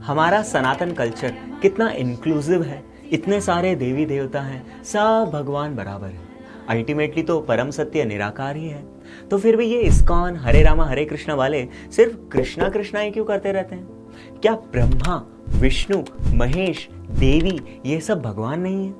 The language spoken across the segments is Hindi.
हमारा सनातन कल्चर कितना इंक्लूसिव है, इतने सारे देवी देवता हैं, सब भगवान बराबर है। अल्टीमेटली तो परम सत्य निराकार ही है। तो फिर भी ये इस्कॉन, हरे रामा हरे कृष्णा वाले सिर्फ कृष्णा कृष्णा ही क्यों करते रहते हैं? क्या ब्रह्मा, विष्णु, महेश, देवी ये सब भगवान नहीं है?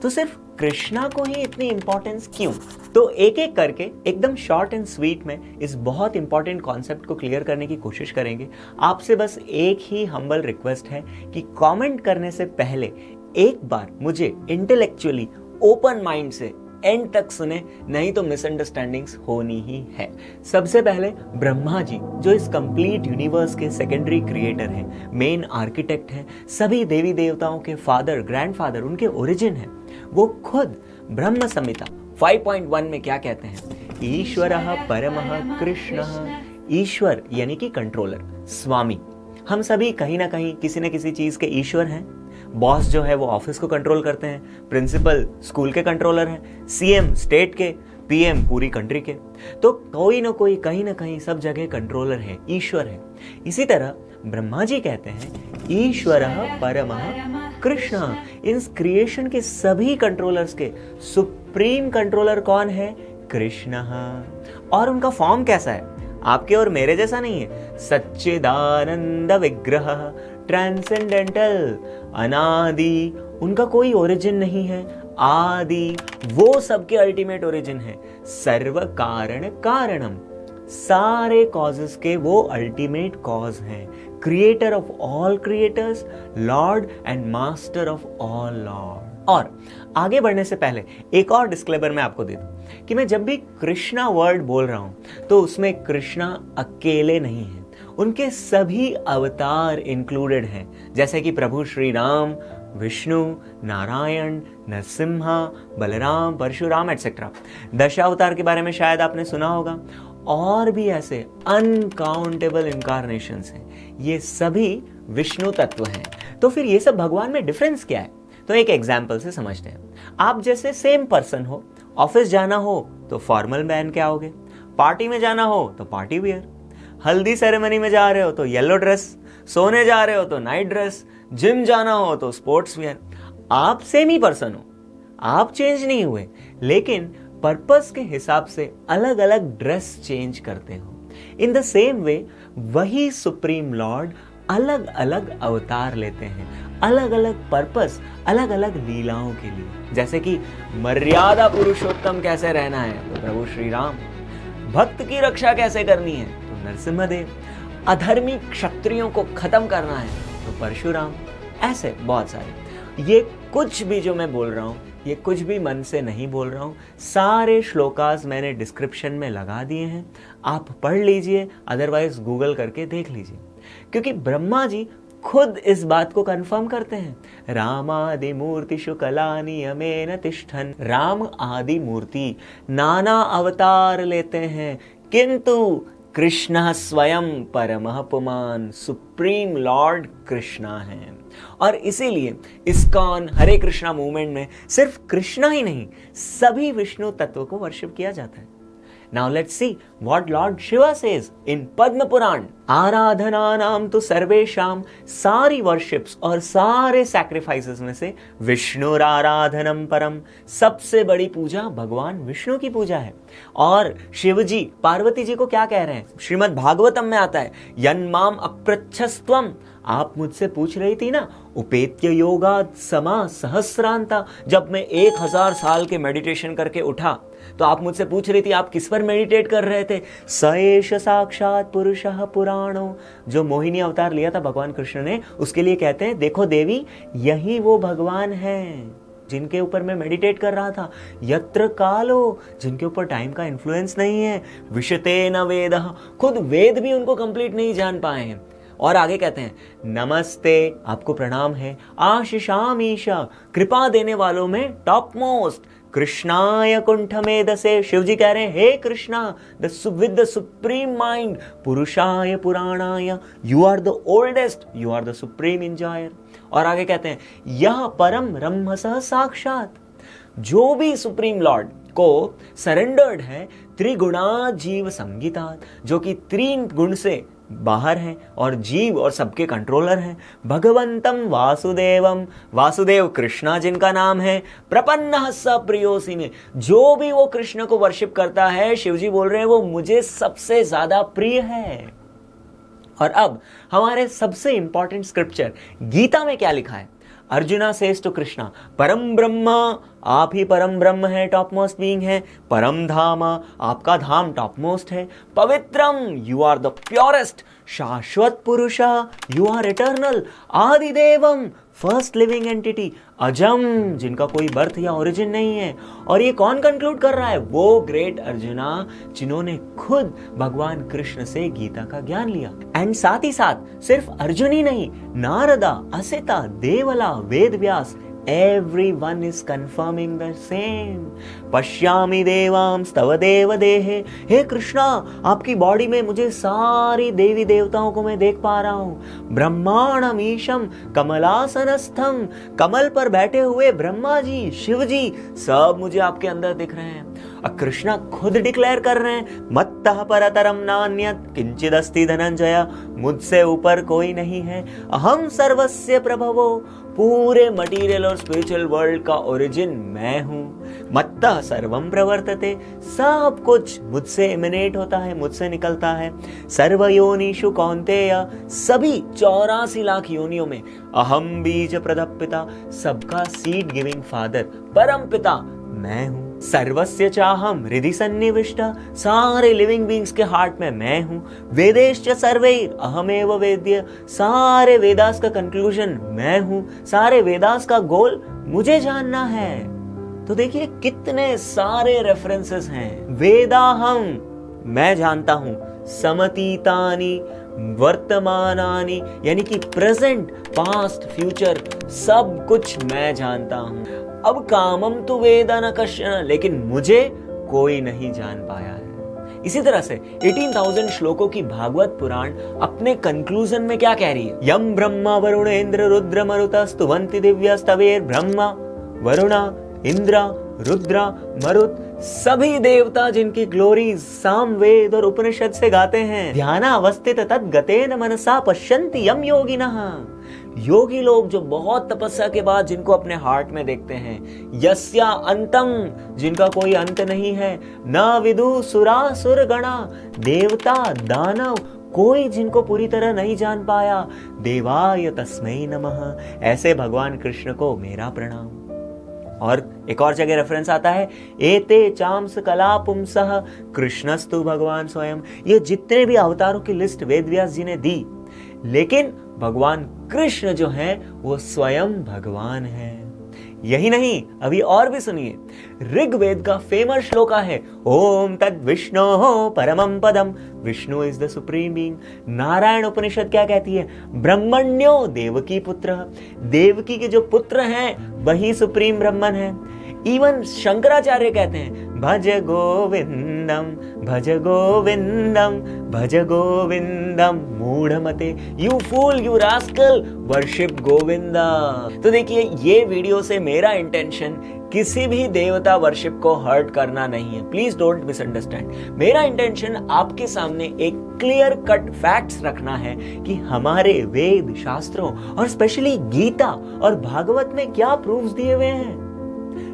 तो सिर्फ कृष्णा को ही इतनी इंपॉर्टेंस क्यों? तो एक एक करके एकदम शॉर्ट एंड स्वीट में इस बहुत इंपॉर्टेंट कॉन्सेप्ट को क्लियर करने की कोशिश करेंगे। आपसे बस एक ही हम्बल रिक्वेस्ट है कि कमेंट करने से पहले एक बार मुझे इंटेलेक्चुअली ओपन माइंड से एंड तक सुने, नहीं तो मिसअंडरस्टैंडिंग्स होनी ही है। सबसे पहले ब्रह्मा जी जो इस कंप्लीट यूनिवर्स के सेकेंडरी क्रिएटर हैं, मेन आर्किटेक्ट हैं, सभी देवी देवताओं के फादर, ग्रैंडफादर, उनके ओरिजिन है। वो खुद ब्रह्म संहिता 5.1 में क्या कहते हैं? ईश्वरः परमः कृष्णः। ईश्वर यानी कि कंट्रोलर, स्वामी। हम सभी कहीं ना कहीं किसी न किसी चीज के ईश्वर हैं। बॉस जो है वो ऑफिस को कंट्रोल करते हैं, प्रिंसिपल स्कूल के कंट्रोलर हैं, सीएम स्टेट के, पीएम पूरी कंट्री के। तो कोई ना कोई कहीं ना कहीं सब जगह कंट्रोलर है, ईश्वर है। इसी तरह ब्रह्मा जी कहते हैं ईश्वरः परमः कृष्ण। इन क्रिएशन के सभी कंट्रोलर्स के सुप्रीम कंट्रोलर कौन है? कृष्ण। और उनका फॉर्म कैसा है? आपके और मेरे जैसा नहीं है। सच्चिदानंद विग्रह, ट्रांसेंडेंटल, अनादि, उनका कोई ओरिजिन नहीं है। आदि, वो सबके अल्टीमेट ओरिजिन है। सर्व कारण कारणम, सारे कॉजेस के वो अल्टीमेट कॉज हैं। Creator of all creators, Lord and master of all Lord. और आगे बढ़ने से पहले एक और डिस्क्लेमर मैं आपको दे दूं कि मैं जब भी कृष्णा वर्ड बोल रहा हूं तो उसमें कृष्णा अकेले नहीं है, उनके सभी अवतार इंक्लूडेड हैं, जैसे कि प्रभु श्री राम, विष्णु, नारायण, नरसिम्हा, बलराम, परशुराम एटसेट्रा। दशावतार के बारे में शायद आपने सुना होगा। और भी ऐसे अनकाउंटेबल इनकारनेशंस हैं। ये सभी विष्णु तत्व हैं। तो फिर ये सब भगवान में डिफरेंस क्या है? तो एक एग्जाम्पल से समझते हैं। आप जैसे सेम पर्सन हो, ऑफिस जाना हो तो फॉर्मल पहन के आओगे, पार्टी में जाना हो तो पार्टी वियर, हल्दी सेरेमनी में जा रहे हो तो येलो ड्रेस, सोने जा रहे हो तो नाइट ड्रेस, जिम जाना हो तो स्पोर्ट्स वियर। आप सेम ही पर्सन हो, आप चेंज नहीं हुए, लेकिन पर्पस के हिसाब से अलग अलग ड्रेस चेंज करते हो। इन द सेम वे वही सुप्रीम लॉर्ड अलग अलग अवतार लेते हैं, अलग अलग पर्पस, अलग अलग लीलाओं के लिए। जैसे कि मर्यादा पुरुषोत्तम कैसे रहना है तो प्रभु श्री राम, भक्त की रक्षा कैसे करनी है तो नरसिम्हदेव, अधर्मी क्षत्रियों को खत्म करना है तो परशुराम। ऐसे बहुत सारे। ये कुछ भी जो मैं बोल रहा हूं, ये कुछ भी मन से नहीं बोल रहा हूं। सारे श्लोकास मैंने डिस्क्रिप्शन में लगा दिए हैं, आप पढ़ लीजिए, अदरवाइज गूगल करके देख लीजिए। क्योंकि ब्रह्मा जी खुद इस बात को कंफर्म करते हैं। रामादि मूर्तिषु कलानि यमेन तिष्ठन्। राम आदि मूर्ति नाना अवतार लेते हैं, किंतु कृष्ण स्वयं परमः पुमान्, सुप्रीम लॉर्ड कृष्णा है। और इसीलिए इस्कॉन हरे कृष्णा मूवमेंट में सिर्फ कृष्णा ही नहीं, सभी विष्णु तत्व को वर्शिप किया जाता है। Now let's see what Lord Shiva says in Padma Puran. आराधना नाम तो सर्वेशाम, सारी वर्शिप्स और सारे सैक्रिफाइसेस में से विष्णुराराधनम परम, सबसे बड़ी पूजा भगवान विष्णु की पूजा है। और शिव जी पार्वती जी को क्या कह रहे हैं? श्रीमद् भागवतम में आता है, यन्माम अप्रच्छस्त्वम, आप मुझसे पूछ रही थी ना, उपेत्य योगाद समा सहस्रांता, जब मैं 1000 साल के मेडिटेशन करके उठा तो आप मुझसे पूछ रही थी आप किस पर मेडिटेट कर रहे थे? सएष साक्षात पुरुषः पुराणो, जो मोहिनी अवतार लिया था भगवान कृष्ण ने, उसके लिए कहते हैं देखो देवी, यही वो भगवान हैं जिनके ऊपर मैं मेडिटेट कर रहा था। यत्र कालो, जिनके ऊपर टाइम का इन्फ्लुएंस नहीं है। विशते न वेदः, खुद वेद भी उनको कंप्लीट नहीं जान पाए हैं। और आगे कहते हैं नमस्ते, आपको प्रणाम है, आशिषामीशा, कृपा देने वालों में टॉप मोस्ट, कृष्णाय कुंठमेधसे, शिव जी कह रहे हैं हे Krishna, with the supreme mind, पुरुषाय पुराणाय, you are the oldest, you are the supreme enjoyer. और आगे कहते हैं यह परम रम्भसः साक्षात, जो भी सुप्रीम लॉर्ड को सरेंडर्ड है, त्रिगुणा जीव संगीता, जो कि 3 गुण से बाहर हैं और जीव और सबके कंट्रोलर हैं। भगवंतम वासुदेवम, वासुदेव कृष्णा जिनका नाम है, प्रपन्नः स प्रियोसी में, जो भी वो कृष्ण को वर्शिप करता है, शिवजी बोल रहे हैं वो मुझे सबसे ज्यादा प्रिय है। और अब हमारे सबसे इंपॉर्टेंट स्क्रिप्चर गीता में क्या लिखा है? अर्जुना सेज टू कृष्णा, परम ब्रह्मा, आप ही परम ब्रह्म है, टॉप मोस्ट बीइंग है। परम धामा, आपका धाम टॉप मोस्ट है। पवित्रम, यू आर द प्योरेस्ट। शाश्वत पुरुषा, यू आर इटर्नल। आदिदेवम, फर्स्ट लिविंग एंटिटी। अजम, जिनका कोई बर्थ या ओरिजिन नहीं है। और ये कौन कंक्लूड कर रहा है? वो ग्रेट अर्जुना जिन्होंने खुद भगवान कृष्ण से गीता का ज्ञान लिया। एंड साथ ही साथ सिर्फ अर्जुन ही नहीं, नारदा, असिता, देवला, Ved Vyas, everyone is confirming the same. पश्यामि देवांस्तव देव देहे। हे कृष्णा, आपकी बॉडी में मुझे सारी देवी देवताओं को मैं देख पा रहा हूं। ब्रह्मांडम ईशम कमलासनस्थम, कमल पर बैठे हुए ब्रह्मा जी, शिव जी, सब मुझे आपके अंदर दिख रहे हैं। और कृष्णा खुद डिक्लेयर कर रहे हैं, मत्तः परतरम नान्यत् किंचिदस्ति धनंजय, मुझसे ऊपर कोई नहीं है। अहम सर्वस्य प्रभवो, पूरे मटीरियल और स्पिरिचुअल वर्ल्ड का ओरिजिन मैं हूं। मत्तः सर्वम प्रवर्तते, सब कुछ मुझसे एमिनेट होता है, मुझसे निकलता है। सर्वयोनिषु कौन्तेय, सभी 84 लाख योनियों में। अहम बीज प्रदः पिता, सबका सीड गिविंग फादर, परम पिता मैं हूं। सर्वस्य चाहम हृदि सन्निविष्ट, सारे लिविंग बींग्स के हार्ट में मैं हूं। वेदेश्च सर्वैर अहमेव वेद्य, सारे वेदास का कंक्लूजन मैं हूं। सारे वेदास का गोल मुझे जानना है। तो देखिए कितने सारे रेफरेंसेस हैं। वेदाहम, मैं जानता हूं। समतीतानि वर्तमानानि, यानी कि प्रेजेंट, पास्ट, फ्यूचर, सब कुछ मैं जानता हूं। अब कामम तो वेद न कश्चन, लेकिन मुझे कोई नहीं जान पाया है। इसी तरह से 18,000 श्लोकों की भागवत पुराण अपने कंक्लूजन में क्या कह रही है? यम ब्रह्मा वरुण इंद्र रुद्र मरुता स्तुवन्ति दिव्यस्तवेर, ब्रह्मा, वरुणा, इंद्रा, रुद्रा, मरुत, सभी देवता जिनकी ग्लोरी साम वेद और उपनिषद से गाते हैं। ध्याना अवस्थित तद गतेन मनसा पश्यन्ति यम योगिनः, योगी लोग जो बहुत तपस्या के बाद जिनको अपने हार्ट में देखते हैं। यस्या अंतम, जिनका कोई अंत नहीं है। न विदु सुरासुर गणा, देवता दानव कोई जिनको पूरी तरह नहीं जान पाया। देवाय तस्मै नमः, ऐसे भगवान कृष्ण को मेरा प्रणाम। और एक और जगह रेफरेंस आता है, एते चाम्स कला पुंसः कृष्णस्तु भगवान स्वयं। ये जितने भी अवतारों की लिस्ट वेदव्यास जी ने दी, लेकिन भगवान कृष्ण जो हैं वो स्वयं भगवान है। यही नहीं, अभी और भी सुनिए। ऋग्वेद का फेमस श्लोका है, ओम तद विष्णोः परमं पदम, Vishnu is the supreme being. Narayana Upanishad क्या कहती है? ब्रह्मण्यो देवकी पुत्र, देवकी के जो पुत्र हैं वही सुप्रीम ब्रह्मन है। इवन शंकराचार्य कहते हैं, भज गोविंदम भज गोविंदम भज गोविंदम मूढ़मते, you fool you rascal, worship Govinda. तो देखिए, ये वीडियो से मेरा इंटेंशन किसी भी देवता वर्शिप को हर्ट करना नहीं है। Please don't misunderstand. मेरा इंटेंशन आपके सामने एक क्लियर कट फैक्ट्स रखना है कि हमारे वेद शास्त्रों और स्पेशली गीता और भागवत में क्या प्रूफ्स दिए हुए हैं।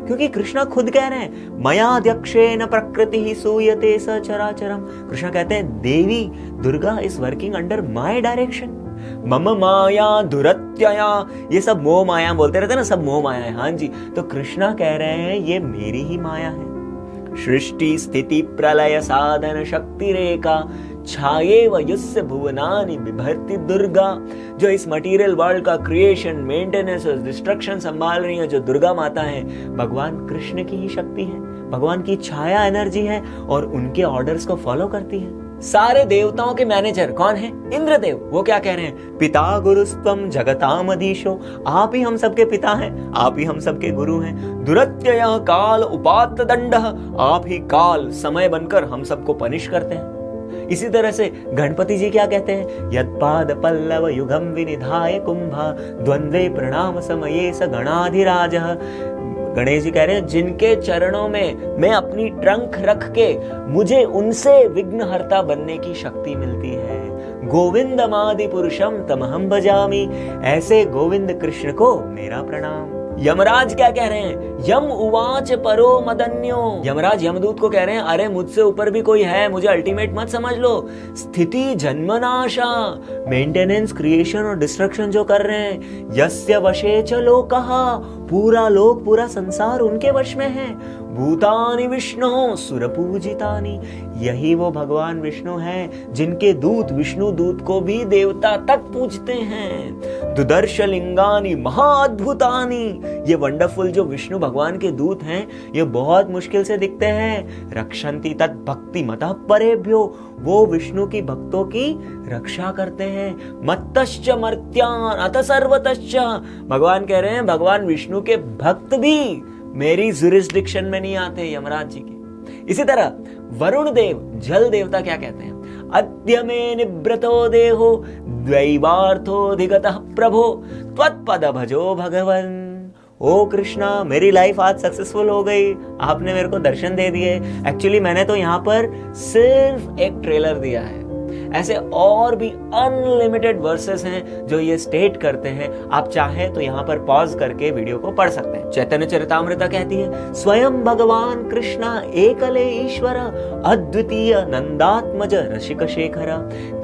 क्योंकि कृष्णा खुद कह रहे हैं, मयाध्यक्षेन प्रकृति सूयते सचराचरम। कृष्णा कहते हैं, Devi Durga is working under my direction. मम माया दुरत्यया, ये सब मोह माया बोलते रहते ना, सब मोह माया है। हाँ जी, तो कृष्णा कह रहे हैं ये मेरी ही माया है। सृष्टि स्थिति प्रलय साधन शक्ति रेखा छाये वयुस्य भुवनानि बिभर्ति दुर्गा। जो इस मटेरियल वर्ल्ड का क्रिएशन, मेंटेनेंस और डिस्ट्रक्शन संभाल रही है, जो दुर्गा माता है, भगवान कृष्ण की ही शक्ति है, भगवान की छाया एनर्जी है और उनके ऑर्डर्स को फॉलो करती है। सारे देवताओं के मैनेजर कौन है? इंद्रदेव। वो क्या कह रहे हैं? पिता गुरुस्त्वम जगतामधीशो, आप ही हम सबके पिता हैं, आप ही हम सबके गुरु हैं। दुरत्ययः काल उपात्त दंडः, आप ही काल समय बनकर हम सबको पनिश करते हैं। इसी तरह से गणपति जी क्या कहते हैं? यत्पाद पल्लव युगम विनिधाय कुंभा द्वंद्वे प्रणाम समये स गणाधिराजः। गणेश जी कह रहे हैं, जिनके चरणों में मैं अपनी ट्रंक रख के मुझे उनसे विघ्नहर्ता बनने की शक्ति मिलती है। गोविंदमादि पुरुषम तमहम भजामि, ऐसे गोविंद कृष्ण को मेरा प्रणाम। यमराज क्या कह रहे हैं? यम उवाच परो मदन्यो, यमराज यमदूत को कह रहे हैं अरे मुझसे ऊपर भी कोई है, मुझे अल्टीमेट मत समझ लो। स्थिति जन्मनाशा, मेंटेनेंस, क्रिएशन और डिस्ट्रक्शन जो कर रहे हैं, यस्य वशे च लोकः, पूरा लोक पूरा संसार उनके वश में है। भूतानि विष्णु सुरपूजितानि, यही वो भगवान विष्णु हैं जिनके दूत विष्णु दूत को भी देवता तक पूजते हैं। दुदर्श लिंगानि महाअद्भुतानि, ये वंडरफुल जो विष्णु भगवान के दूत हैं ये बहुत मुश्किल से दिखते हैं। रक्षन्ति तत् भक्ति मतः परेभ्यो, वो विष्णु की भक्तों की रक्षा करते हैं। मत्तश्च मर्त्यान् अथ सर्वतश्च, भगवान कह रहे हैं भगवान विष्णु के भक्त भी मेरी जुरिस्डिक्शन में नहीं आते, यमराज जी के। इसी तरह वरुण देव जल देवता क्या कहते हैं? अद्य मे निब्रतो देहो द्वैवार्थोऽधिगतः प्रभो त्वत्पद भजो भगवन्। ओ कृष्णा, मेरी लाइफ आज सक्सेसफुल हो गई, आपने मेरे को दर्शन दे दिए। एक्चुअली मैंने तो यहाँ पर सिर्फ एक ट्रेलर दिया है, ऐसे और भी अनलिमिटेड वर्सेस हैं जो ये स्टेट करते हैं। आप चाहें तो यहाँ पर पॉज करके वीडियो को पढ़ सकते हैं। चैतन्य चरितामृता कहती है स्वयं भगवान कृष्ण एकले ईश्वर अद्वितीय नंदात्मज रसिक शेखर।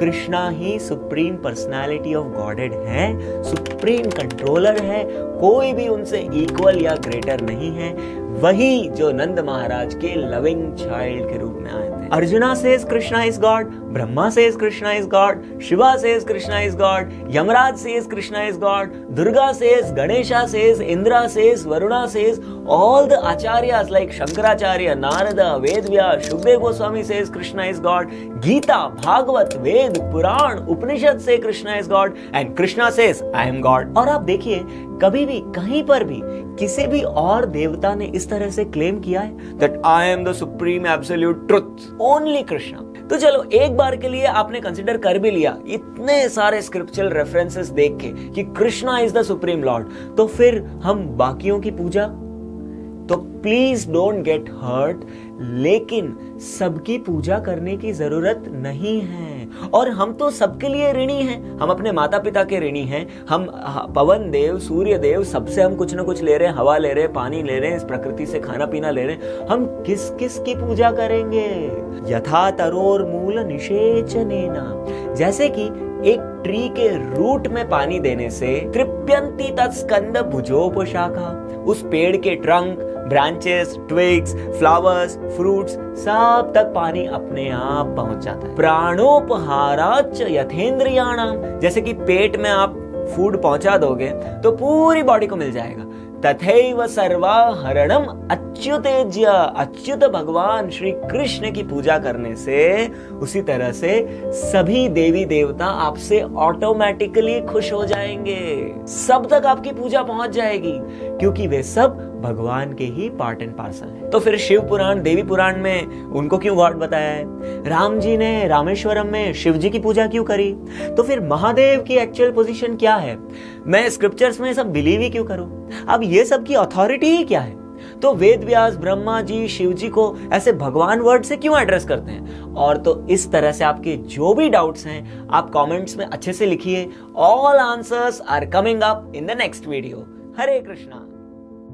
कृष्णा ही सुप्रीम पर्सनालिटी ऑफ गॉडेड है, सुप्रीम कंट्रोलर है, कोई भी उनसे इक्वल या ग्रेटर नहीं है। वही जो नंद महाराज के लविंग चाइल्ड के रूप में आए थे। Arjuna says Krishna is God, Brahma says Krishna is God, Shiva says Krishna is God, Yamraj says Krishna is God, Durga says, Ganesha says, Indira says, Varuna says, all the acharyas like Shankaracharya, Narada, Vedvyas, Shukdev Goswami says Krishna is God, Gita, Bhagavad, Ved, Puran, Upanishad say Krishna is God and Krishna says I am God। और आप देखिए कभी भी कहीं पर भी किसी भी और देवता ने इस तरह से क्लेम किया है that I am the supreme absolute truth, only Krishna। तो चलो एक बार के लिए आपने कंसिडर कर भी लिया इतने सारे स्क्रिप्चुरल रेफरेंसेस देख के कि Krishna is the supreme Lord, तो फिर हम बाकियों की पूजा, तो प्लीज डोंट गेट हर्ट, लेकिन सबकी पूजा करने की जरूरत नहीं है। और हम तो सबके लिए ऋणी हैं, हम अपने माता पिता के ऋणी हैं, हम पवन देव, सूर्य देव, सबसे हम कुछ ना कुछ ले रहे हैं, हवा ले रहे हैं, पानी ले रहे हैं, इस प्रकृति से खाना पीना ले रहे हैं। हम किस किस की पूजा करेंगे? यथा तरोर मूल निषेचनेन, जैसे कि एक ट्री के रूट में पानी देने से तृप्यंती तत्स्कंद भुजोपशाखा, उस पेड़ के trunk, branches, twigs, flowers, fruits सब तक पानी अपने आप पहुंच जाता है। प्राणोपहाराच यथेंद्रियाणाम, जैसे कि पेट में आप फूड पहुंचा दोगे तो पूरी बॉडी को मिल जाएगा। तथैव सर्वाहरणम अच्युतेज्य, अच्युत भगवान श्री कृष्ण की पूजा करने से उसी तरह से सभी देवी देवता आपसे ऑटोमेटिकली खुश हो जाएंगे, सब तक आपकी पूजा पहुंच जाएगी, क्योंकि वे सब भगवान के ही पार्ट एंड पार्सल है। तो फिर शिव पुराण, देवी पुराण में उनको क्यों गॉड बताया है? राम जी ने रामेश्वरम में शिव जी की पूजा क्यों करी? तो फिर महादेव की एक्चुअल पोजीशन क्या है? मैं स्क्रिप्चर्स में सब बिलीव ही क्यों करूं? अब ये सब की अथॉरिटी ही क्या है? तो वेद व्यास, ब्रह्मा जी, शिव जी को ऐसे भगवान वर्ड से क्यों एड्रेस करते हैं? और तो इस तरह से आपके जो भी डाउट्स हैं आप कमेंट्स में अच्छे से लिखिए। All answers are coming up in the next video. Hare Krishna.